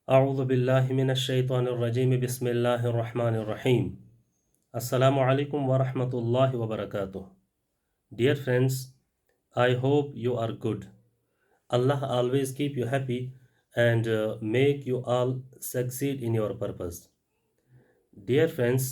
أعوذ بالله من الشيطان الرجيم بسم الله الرحمن الرحيم. Assalamu alaikum wa rahmatullahi wa barakatuh. Dear friends, I hope you are good. Allah always keep you happy and make you all succeed in your purpose. Dear friends,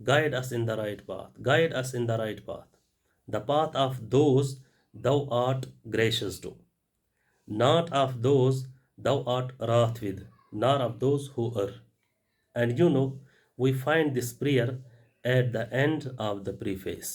guide us in the right path, guide us in the right path, the path of those thou art gracious to, not of those thou art wrath with, nor of those who err. And you know, we find this prayer at the end of the preface.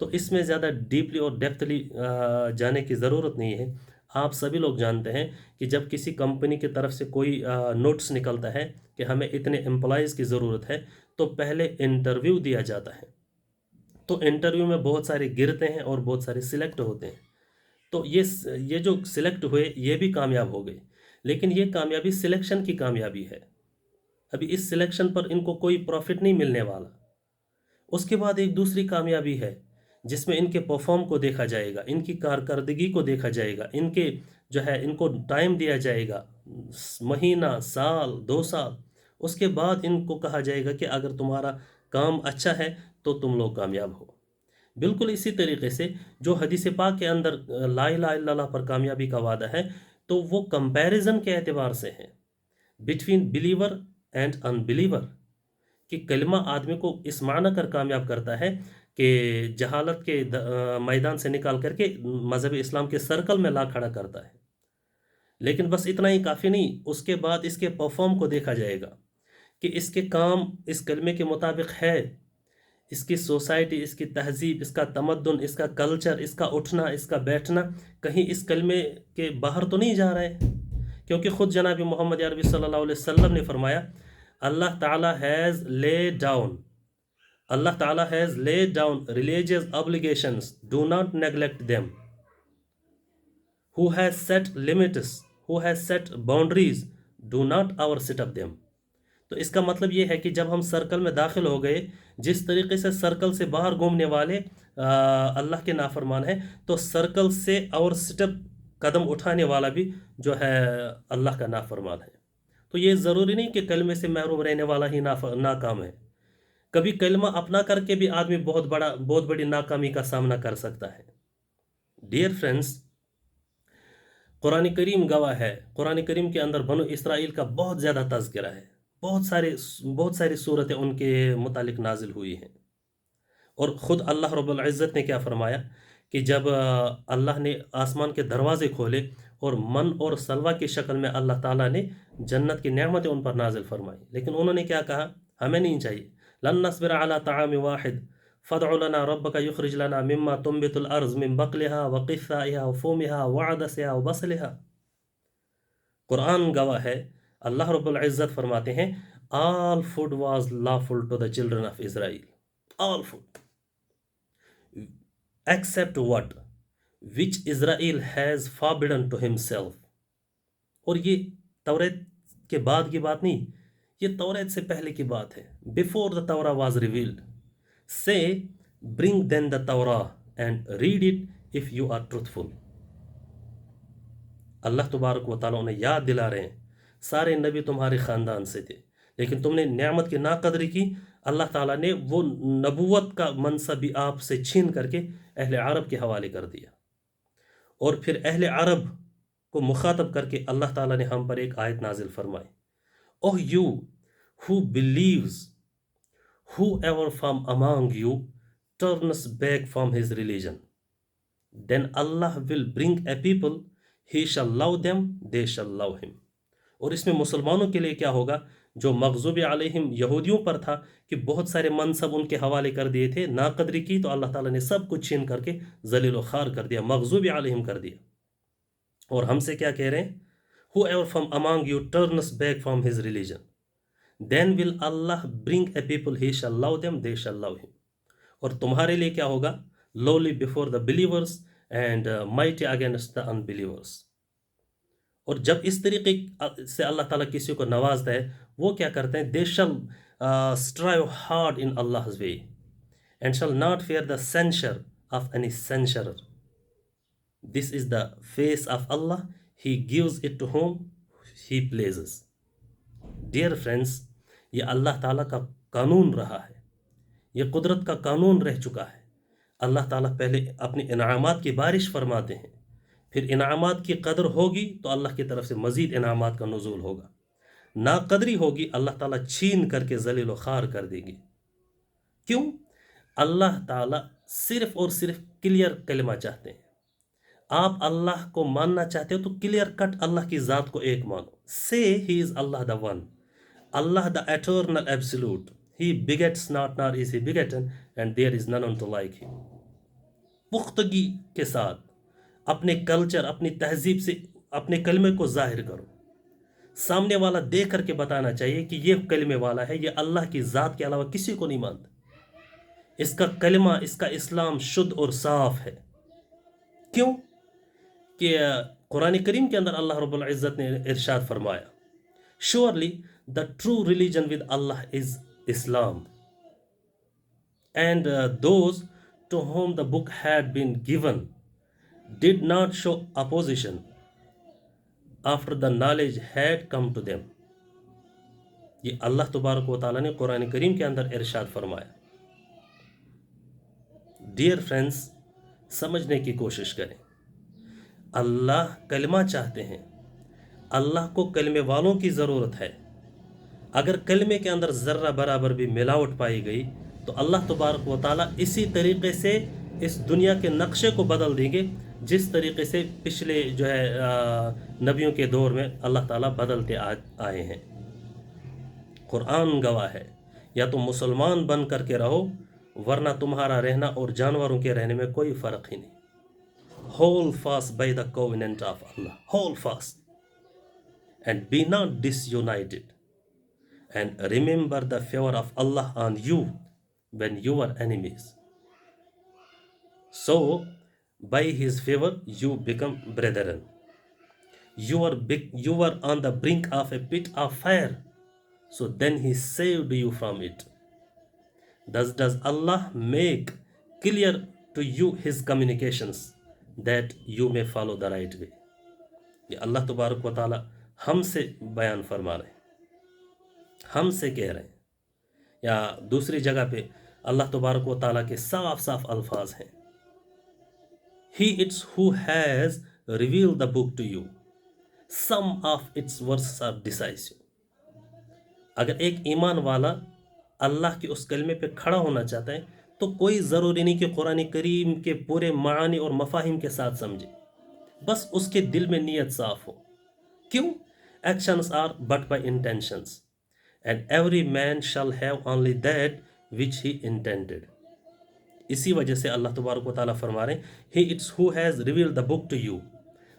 تو اس میں زیادہ deeply اور ڈیپتھلی جانے کی ضرورت نہیں ہے. آپ سبھی لوگ جانتے ہیں کہ جب کسی کمپنی کی طرف سے کوئی نوٹس نکلتا ہے کہ ہمیں اتنے امپلائیز کی ضرورت ہے تو پہلے انٹرویو دیا جاتا ہے. تو انٹرویو میں بہت سارے گرتے ہیں اور بہت سارے سلیکٹ ہوتے ہیں. تو یہ جو سلیکٹ ہوئے یہ بھی کامیاب ہو گئے، لیکن یہ کامیابی سلیکشن کی کامیابی ہے. ابھی اس سلیکشن پر ان کو کوئی پروفٹ نہیں ملنے والا. اس کے بعد ایک دوسری کامیابی ہے جس میں ان کے پرفارم کو دیکھا جائے گا، ان کی کارکردگی کو دیکھا جائے گا، ان کے جو ہے ان کو ٹائم دیا جائے گا، مہینہ، سال، 2 سال. اس کے بعد ان کو کہا جائے گا کہ اگر تمہارا کام اچھا ہے تو تم لوگ کامیاب ہو. بالکل اسی طریقے سے جو حدیث پاک کے اندر لا الہ الا اللہ پر کامیابی کا وعدہ ہے تو وہ کمپیریزن کے اعتبار سے ہے between believer and in believer, کہ کلمہ آدمی کو اس معنی کر کامیاب کرتا ہے کہ جہالت کے میدان سے نکال کر کے مذہب اسلام کے سرکل میں لا کھڑا کرتا ہے. لیکن بس اتنا ہی کافی نہیں، اس کے بعد اس کے پرفارم کو دیکھا جائے گا کہ اس کے کام اس کلمے کے مطابق ہے، اس کی سوسائٹی، اس کی تہذیب، اس کا تمدن، اس کا کلچر، اس کا اٹھنا، اس کا بیٹھنا کہیں اس کلمے کے باہر تو نہیں جا رہا ہے. کیونکہ خود جناب محمد عربی صلی اللہ علیہ وسلم نے فرمایا اللہ تعالیٰ has laid down religious obligations, do not neglect them. Who has set limits, who has set boundaries, do not overstep them. تو اس کا مطلب یہ ہے کہ جب ہم سرکل میں داخل ہو گئے، جس طریقے سے سرکل سے باہر گھومنے والے اللہ کے نافرمان ہیں، تو سرکل سے اور سٹپ قدم اٹھانے والا بھی جو ہے اللہ کا نافرمان ہے. تو یہ ضروری نہیں کہ کلمے سے محروم رہنے والا ہی ناکام ہے. کبھی کلمہ اپنا کر کے بھی آدمی بہت بڑی ناکامی کا سامنا کر سکتا ہے. ڈیئر فرینڈز، قرآن کریم گواہ ہے، قرآن کریم کے اندر بنو اسرائیل کا بہت زیادہ تذکرہ ہے. بہت ساری صورتیں ان کے متعلق نازل ہوئی ہیں. اور خود اللہ رب العزت نے کیا فرمایا کہ جب اللہ نے آسمان کے دروازے کھولے اور من اور سلوہ کی شکل میں اللہ تعالیٰ نے جنت کی نعمتیں ان پر نازل فرمائی، لیکن انہوں نے کیا کہا؟ ہمیں نہیں چاہیے. لن نصبر على طعام واحد فادع لنا ربك يخرج لنا مما تنبت الارض من بقلها وقثائها وفومها وعدسها وبصلها. قرآن گواہ ہے، اللہ رب العزت فرماتے ہیں all food was lawful to the children of Israel. All food except what which Israel has forbidden to himself. اور یہ توریت کے بعد کی بات نہیں، یہ توریت سے پہلے کی بات ہے. Before the Torah was revealed. Say, bring then the Torah and read it if you are truthful. اللہ تبارک و تعالیٰ انہیں یاد دلا رہے ہیں سارے نبی تمہارے خاندان سے تھے، لیکن تم نے نعمت کی ناقدری کی. اللہ تعالیٰ نے وہ نبوت کا منصب بھی آپ سے چھین کر کے اہل عرب کے حوالے کر دیا. اور پھر اہل عرب کو مخاطب کر کے اللہ تعالیٰ نے ہم پر ایک آیت نازل فرمائی. Oh you who believes, whoever from among you turns back from his religion, then Allah will bring a people, he shall love them, they shall love him. اور اس میں مسلمانوں کے لیے کیا ہوگا؟ جو مغضوب علیہم یہودیوں پر تھا کہ بہت سارے منصب ان کے حوالے کر دیے تھے، ناقدری کی، تو اللہ تعالیٰ نے سب کچھ چھین کر کے ذلیل و خوار کر دیا، مغضوب علیہم کر دیا. اور ہم سے کیا کہہ رہے ہیں؟ Whoever from among you turns back from his religion, then will Allah bring a people, he shall love them, they shall love him. اور تمہارے لیے کیا ہوگا؟ Lowly before the believers and mighty against the unbelievers. اور جب اس طریقے سے اللہ تعالیٰ کسی کو نوازتا ہے، وہ کیا کرتے ہیں؟ They shall strive hard in Allah's way and shall not fear the censure of any censurer. This is the face of Allah, he gives it to whom he pleases. Dear friends, یہ اللہ تعالیٰ کا قانون رہا ہے، یہ قدرت کا قانون رہ چکا ہے. اللہ تعالیٰ پہلے اپنی انعامات کی بارش فرماتے ہیں، پھر انعامات کی قدر ہوگی تو اللہ کی طرف سے مزید انعامات کا نزول ہوگا. ناقدری ہوگی، اللہ تعالیٰ چھین کر کے ذلیل و خوار کر دے گی. کیوں؟ اللہ تعالیٰ صرف اور صرف کلیئر کلمہ چاہتے ہیں. آپ اللہ کو ماننا چاہتے ہو تو کلیئر کٹ اللہ کی ذات کو ایک مانو. Say he is Allah the one, Allah the eternal absolute. He begets not, nor is he begotten, and there is none unto like him. پختگی کے ساتھ اپنے کلچر، اپنی تہذیب سے اپنے کلمے کو ظاہر کرو. سامنے والا دیکھ کر کے بتانا چاہیے کہ یہ کلمے والا ہے، یہ اللہ کی ذات کے علاوہ کسی کو نہیں مانتا. اس کا کلمہ، اس کا اسلام شدھ اور صاف ہے. کیوں کہ قرآن کریم کے اندر اللہ رب العزت نے ارشاد فرمایا، surely the true religion with Allah is Islam, and those to whom the book had been given did not show opposition after the knowledge had come to them. یہ اللہ تبارک و تعالیٰ نے قرآن کریم کے اندر ارشاد فرمایا. ڈیئر فرینڈس، سمجھنے کی کوشش کریں. اللہ کلمہ چاہتے ہیں، اللہ کو کلمے والوں کی ضرورت ہے. اگر کلمے کے اندر ذرہ برابر بھی ملاوٹ پائی گئی تو اللہ تبارک و تعالیٰ اسی طریقے سے اس دنیا کے نقشے کو بدل دیں گے جس طریقے سے پچھلے نبیوں کے دور میں اللہ تعالیٰ بدلتے آئے ہیں. قرآن گواہ ہے، یا تم مسلمان بن کر کے رہو، ورنہ تمہارا رہنا اور جانوروں کے رہنے میں کوئی فرق ہی نہیں. Hold fast by the covenant of Allah. Hold fast and be not disunited. And remember the favor of Allah on you when you were enemies. So, by His favor, you become brethren. You were on the brink of a pit of fire. So then He saved you from it. Thus does Allah make clear to you His communications, that you may follow the right way. یہ اللہ تبارک و تعالی ہم سے بیان فرما رہے ہیں، ہم سے کہہ رہے ہیں. یا دوسری جگہ پہ اللہ تبارک و تعالیٰ کے صاف صاف الفاظ ہیں، He it's who has revealed the book to you. Some of its verses are decisive. اگر ایک ایمان والا اللہ کے اس کلمے پہ کھڑا ہونا چاہتا ہے تو کوئی ضروری نہیں کہ قرآن کریم کے پورے معانی اور مفاہیم کے ساتھ سمجھے، بس اس کے دل میں نیت صاف ہو. کیوں؟ Actions are but by intentions, and every man shall have only that which he intended. اسی وجہ سے اللہ تبارک و تعالیٰ فرما رہے ہیں He it's who has revealed the book to you.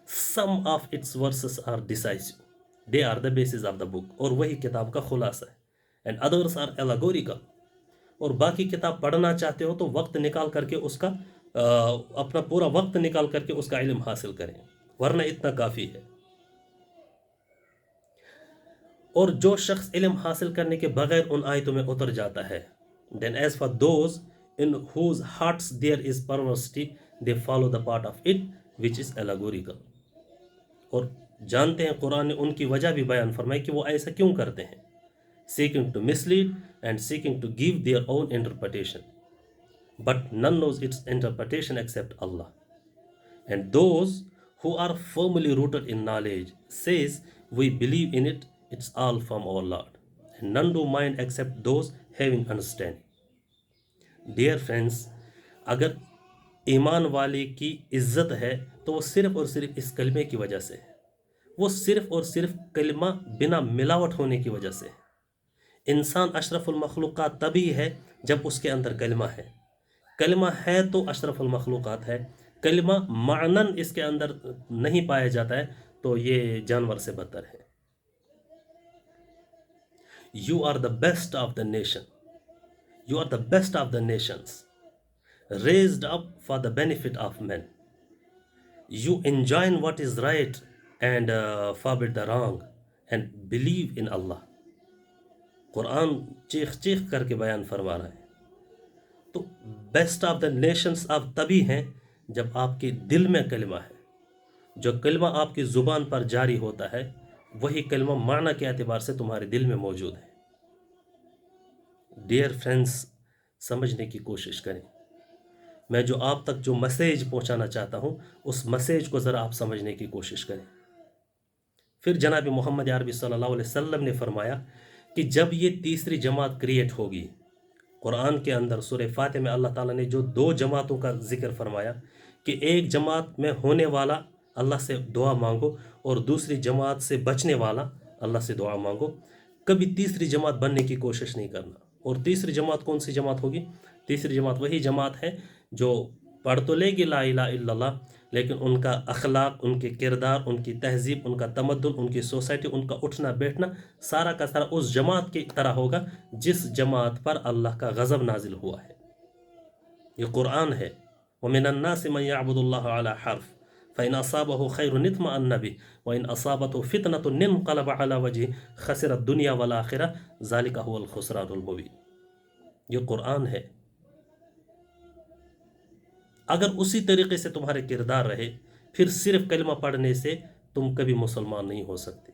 Some of its verses are decisive. They are the basis of the book. اور وہی کتاب کا خلاصہ ہے. And others are allegorical. اور باقی کتاب پڑھنا چاہتے ہو تو وقت نکال کر کے اس کا اپنا پورا وقت نکال کر کے اس کا علم حاصل کریں، ورنہ اتنا کافی ہے. اور جو شخص علم حاصل کرنے کے بغیر ان آیتوں میں اتر جاتا ہے، then as for those in whose hearts there is perversity, they follow the part of it which is allegorical. اور جانتے ہیں قرآن نے ان کی وجہ بھی بیان فرمائی کہ وہ ایسا کیوں کرتے ہیں، seeking to mislead and seeking to give their own interpretation. But none knows its interpretation except Allah. And those who are firmly rooted in knowledge says, we believe in it, it's all from our Lord. And none do mind except those having understanding. Dear friends, اگر ایمان والے کی عزت ہے تو وہ صرف اور صرف اس کلمے کی وجہ سے ہے. وہ صرف اور صرف کلمہ بنا ملاوٹ ہونے کی وجہ سے ہے. انسان اشرف المخلوقات تبھی ہے جب اس کے اندر کلمہ ہے. کلمہ ہے تو اشرف المخلوقات ہے. کلمہ معنن اس کے اندر نہیں پایا جاتا ہے تو یہ جانور سے بدتر ہے. You are the best of the nation. You are the best of the nations, raised up for the benefit of men. You enjoin what is right and forbid the wrong, and believe in Allah. قرآن چیخ چیخ کر کے بیان فرما رہا ہے. تو best of the nations آپ تبھی ہیں جب آپ کے دل میں کلمہ ہے. جو کلمہ آپ کی زبان پر جاری ہوتا ہے وہی کلمہ معنی کے اعتبار سے تمہارے دل میں موجود ہے. ڈیئر فرینڈس، سمجھنے کی کوشش کریں. میں جو آپ تک جو میسیج پہنچانا چاہتا ہوں اس میسیج کو ذرا آپ سمجھنے کی کوشش کریں. پھر جناب محمد عربی صلی اللہ علیہ وسلم نے فرمایا کہ جب یہ تیسری جماعت کریٹ ہوگی، قرآن کے اندر سورہ فاتح میں اللہ تعالیٰ نے جو 2 جماعتوں کا ذکر فرمایا کہ ایک جماعت میں ہونے والا اللہ سے دعا مانگو اور دوسری جماعت سے بچنے والا اللہ سے دعا مانگو. کبھی تیسری جماعت بننے کی کوشش نہیں کرنا. اور تیسری جماعت کون سی جماعت ہوگی؟ تیسری جماعت وہی جماعت ہے جو پڑھ تو لے گی لا الہ الا اللہ، لیکن ان کا اخلاق، ان کے کردار، ان کی تہذیب، ان کا تمدن، ان کی سوسائٹی، ان کا اٹھنا بیٹھنا سارا کا سارا اس جماعت کی طرح ہوگا جس جماعت پر اللہ کا غضب نازل ہوا ہے۔ یہ قرآن ہے۔ وَمِنَ النَّاسِ مَن يَعْبُدُ اللَّهَ عَلَى حَرْفٍ فَإِنْ أَصَابَهُ خَيْرٌ اطْمَأَنَّ بِهِ وَإِنْ أَصَابَتْهُ فِتْنَةٌ انقلب عَلَى وَجْهِهِ خَسِرَ الدُّنْيَا وَالْآخِرَةَ ذَلِكَ هُوَ الْخُسْرَانُ الْمُبِينُ۔ یہ قرآن ہے۔ اگر اسی طریقے سے تمہارے کردار رہے، پھر صرف کلمہ پڑھنے سے تم کبھی مسلمان نہیں ہو سکتے۔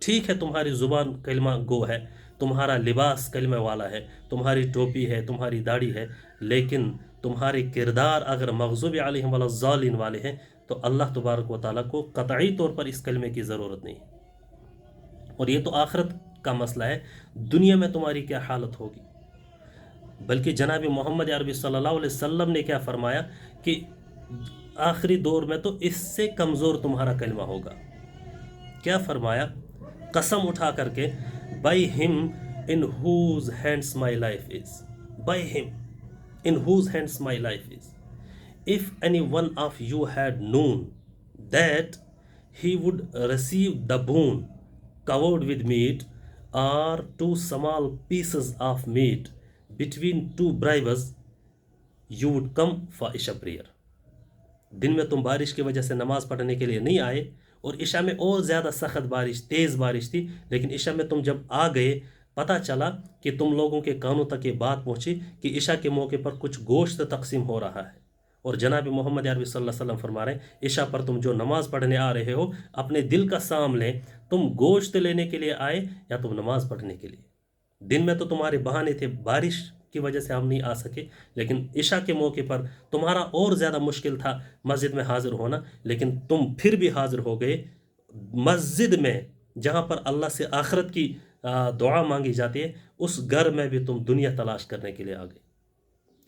ٹھیک ہے تمہاری زبان کلمہ گو ہے، تمہارا لباس کلمہ والا ہے، تمہاری ٹوپی ہے، تمہاری داڑھی ہے، لیکن تمہارے کردار اگر مغضوب علیہم ولا الضالین والے ہیں تو اللہ تبارک و تعالیٰ کو قطعی طور پر اس کلمے کی ضرورت نہیں ہے۔ اور یہ تو آخرت کا مسئلہ ہے، دنیا میں تمہاری کیا حالت ہوگی۔ بلکہ جناب محمد عربی صلی اللہ علیہ وسلم نے کیا فرمایا کہ آخری دور میں تو اس سے کمزور تمہارا کلمہ ہوگا۔ کیا فرمایا؟ قسم اٹھا کر کے by him in whose hands my life is, by him in whose hands my life is, if any one of you had known that he would receive the boon covered with meat or two small pieces of meat between two bribes, you would come for Isha prayer۔ دن میں تم بارش کی وجہ سے نماز پڑھنے کے لیے نہیں آئے، اور عشاء میں اور زیادہ سخت بارش، تیز بارش تھی، لیکن عشاء میں تم جب آ گئے، پتہ چلا کہ تم لوگوں کے کانوں تک یہ بات پہنچی کہ عشاء کے موقع پر کچھ گوشت تقسیم ہو رہا ہے، اور جناب محمد عربی صلی اللہ علیہ وسلم فرما رہے ہیں عشاء پر تم جو نماز پڑھنے آ رہے ہو، اپنے دل کا سام لیں، تم گوشت لینے کے لیے آئے یا تم نماز پڑھنے کے لیے۔ دن میں تو تمہارے بہانے تھے، بارش کی وجہ سے ہم نہیں آ سکے، لیکن عشاء کے موقع پر تمہارا اور زیادہ مشکل تھا مسجد میں حاضر ہونا، لیکن تم پھر بھی حاضر ہو گئے مسجد میں، جہاں پر اللہ سے آخرت کی دعا مانگی جاتی ہے، اس گھر میں بھی تم دنیا تلاش کرنے کے لیے آ گئے۔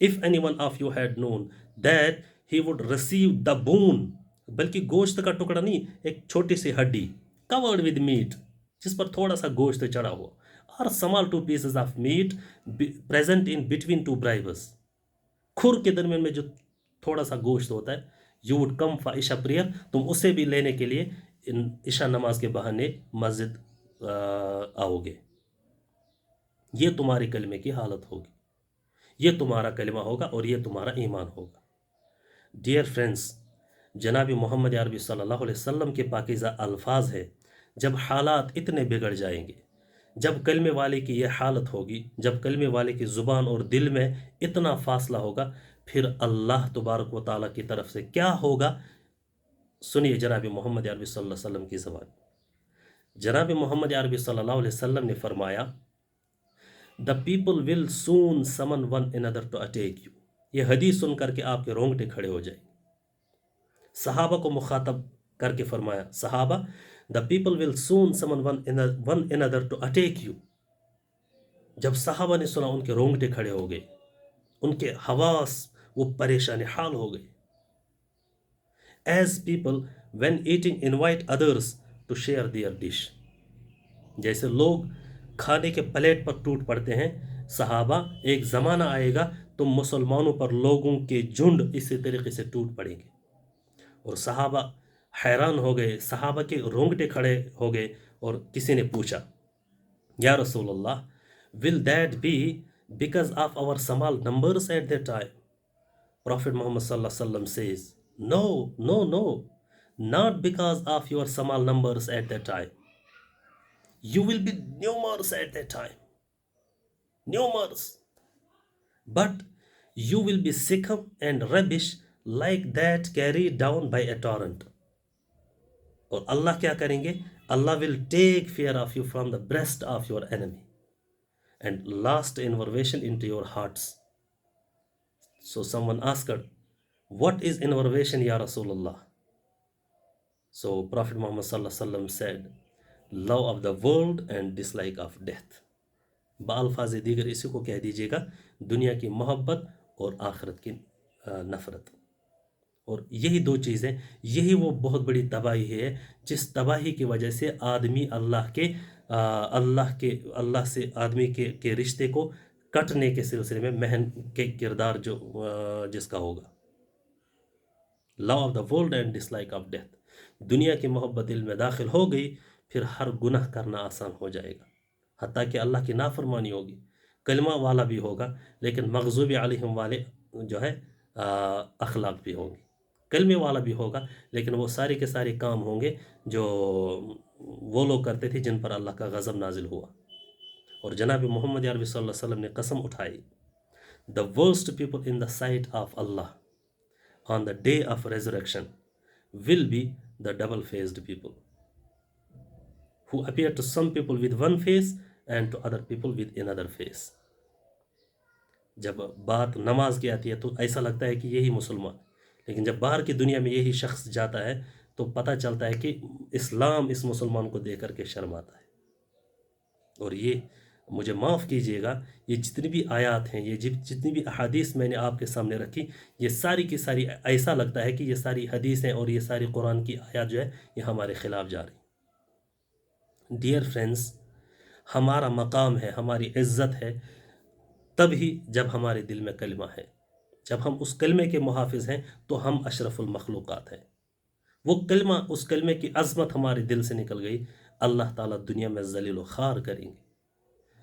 if anyone of you had known that he would receive the boon، بلکہ گوشت کا ٹکڑا نہیں، ایک چھوٹی سی ہڈی covered with meat، جس پر تھوڑا سا گوشت چڑھا ہوا، اور small two pieces of meat present in between two bribes، کھر کے درمیان میں جو تھوڑا سا گوشت ہوتا ہے، you would come for Isha prayer، تم اسے بھی لینے کے لیے عشاء نماز کے بہانے مسجد آؤ گے۔ یہ تمہارے کلمے کی حالت ہوگی، یہ تمہارا کلمہ ہوگا اور یہ تمہارا ایمان ہوگا۔ ڈیئر فرینڈز، جناب محمد عربی صلی اللہ علیہ وسلم کے پاکیزہ الفاظ ہے، جب حالات اتنے بگڑ جائیں گے، جب کلمے والے کی یہ حالت ہوگی، جب کلمے والے کی زبان اور دل میں اتنا فاصلہ ہوگا، پھر اللہ تبارک و تعالیٰ کی طرف سے کیا ہوگا، سنیے جناب محمد عربی صلی اللہ علیہ وسلم کی زبان۔ جناب محمد عربی صلی اللہ علیہ وسلم نے فرمایا the people will soon summon one another to attack you۔ یہ حدیث سن کر کے آپ کے رونگٹے کھڑے ہو جائیں۔ صحابہ کو مخاطب کر کے فرمایا، صحابہ the people will soon summon one another to attack you۔ جب صحابہ نے سنا ان کے رونگٹے کھڑے ہو گئے، ان کے حواس وہ پریشان حال ہو گئے۔ as people when eating invite others to share their dish، جیسے لوگ کھانے کے پلیٹ پر ٹوٹ پڑتے ہیں، صحابہ ایک زمانہ آئے گا تم مسلمانوں پر لوگوں کے جھنڈ اسی طریقے سے ٹوٹ پڑیں گے۔ اور صحابہ حیران ہو گئے، صحابہ کے رونگٹے کھڑے ہو گئے، اور کسی نے پوچھا یا رسول اللہ will that be because of our small numbers at that time؟ Prophet Muhammad صلی اللہ علیہ وسلم says no no no not because of your small numbers at that time، you will be numerous at that time، numerous، but you will be sickle and rubbish like that carried down by a torrent۔ اور اللہ کیا کریں گے؟ اللہ will take fear of you from the breast of your enemy and last innervation into your hearts۔ So someone asked, what is innervation ya Rasulullah؟ So Prophet Muhammad sallallahu alaihi wasallam said, love of the world and dislike of death۔ بالفاظ دیگر اسی کو کہہ دیجیے گا، دنیا کی محبت اور آخرت کی نفرت۔ اور یہی دو چیزیں، یہی وہ بہت بڑی تباہی ہے جس تباہی کی وجہ سے آدمی اللہ سے آدمی کے رشتے کو کٹنے کے سلسلے میں مہن کے کردار جو جس کا ہوگا. Love of the world and dislike of death. دنیا کی محبت دل میں داخل ہو گئی پھر ہر گناہ کرنا آسان ہو جائے گا، حتیٰ کہ اللہ کی نافرمانی ہوگی. کلمہ والا بھی ہوگا لیکن مغضوب علیہم والے جو ہے اخلاق بھی ہوں گے. کلمے والا بھی ہوگا لیکن وہ سارے کے سارے کام ہوں گے جو وہ لوگ کرتے تھے جن پر اللہ کا غضب نازل ہوا. اور جناب محمد عربی صلی اللہ علیہ وسلم نے قسم اٹھائی، the worst people in the sight of Allah on the day of resurrection will be the double-faced people who appear to some people with one face and to other people with another face. جب بات نماز کی آتی ہے تو ایسا لگتا ہے کہ یہی مسلمان، لیکن جب باہر کی دنیا میں یہی شخص جاتا ہے تو پتہ چلتا ہے کہ اسلام اس مسلمان کو دیکھ کر کے شرماتا ہے. اور یہ مجھے معاف کیجئے گا، یہ جتنی بھی آیات ہیں، یہ جتنی بھی احادیث میں نے آپ کے سامنے رکھی، یہ ساری کی ساری ایسا لگتا ہے کہ یہ ساری حدیثیں اور یہ ساری قرآن کی آیات جو ہے یہ ہمارے خلاف جا رہی. ڈیئر فرینڈز، ہمارا مقام ہے، ہماری عزت ہے تب ہی جب ہمارے دل میں کلمہ ہے. جب ہم اس کلمے کے محافظ ہیں تو ہم اشرف المخلوقات ہیں. وہ کلمہ، اس کلمے کی عظمت ہمارے دل سے نکل گئی، اللہ تعالیٰ دنیا میں ذلیل و خوار کریں گے.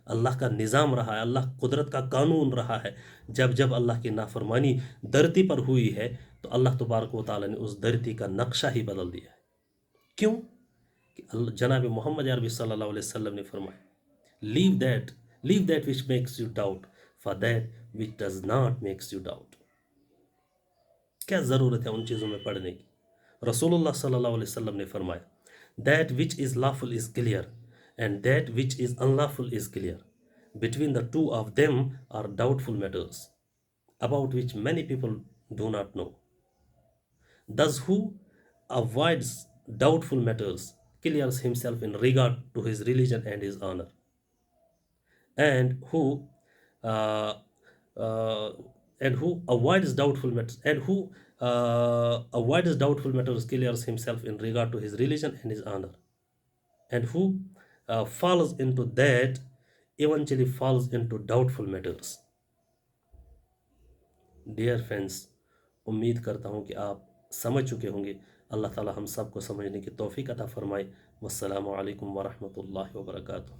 اللہ کا نظام رہا ہے، اللہ قدرت کا قانون رہا ہے. جب جب اللہ کی نافرمانی دھرتی پر ہوئی ہے تو اللہ تبارک و تعالیٰ نے اس دھرتی کا نقشہ ہی بدل دیا ہے. کیوں؟ کہ جناب محمد عربی صلی اللہ علیہ وسلم نے فرمایا، leave that which makes you doubt for that which does not makes you doubt. کیا ضرورت ہے ان چیزوں میں پڑھنے کی؟ رسول اللہ صلی اللہ علیہ وسلم نے فرمایا، that which is lawful is clear and that which is unlawful is clear. Between the two of them are doubtful matters about which many people do not know. Thus who avoids doubtful matters clears himself in regard to his religion and his honor. And who uh, avoids doubtful matters clears himself in regard to his religion and his honor. And who falls into that eventually falls into doubtful matters. Dear friends, امید کرتا ہوں کہ آپ سمجھ چکے ہوں گے. اللہ تعالی ہم سب کو سمجھنے کی توفیق عطا فرمائے. والسلام علیکم ورحمۃ اللہ وبرکاتہ.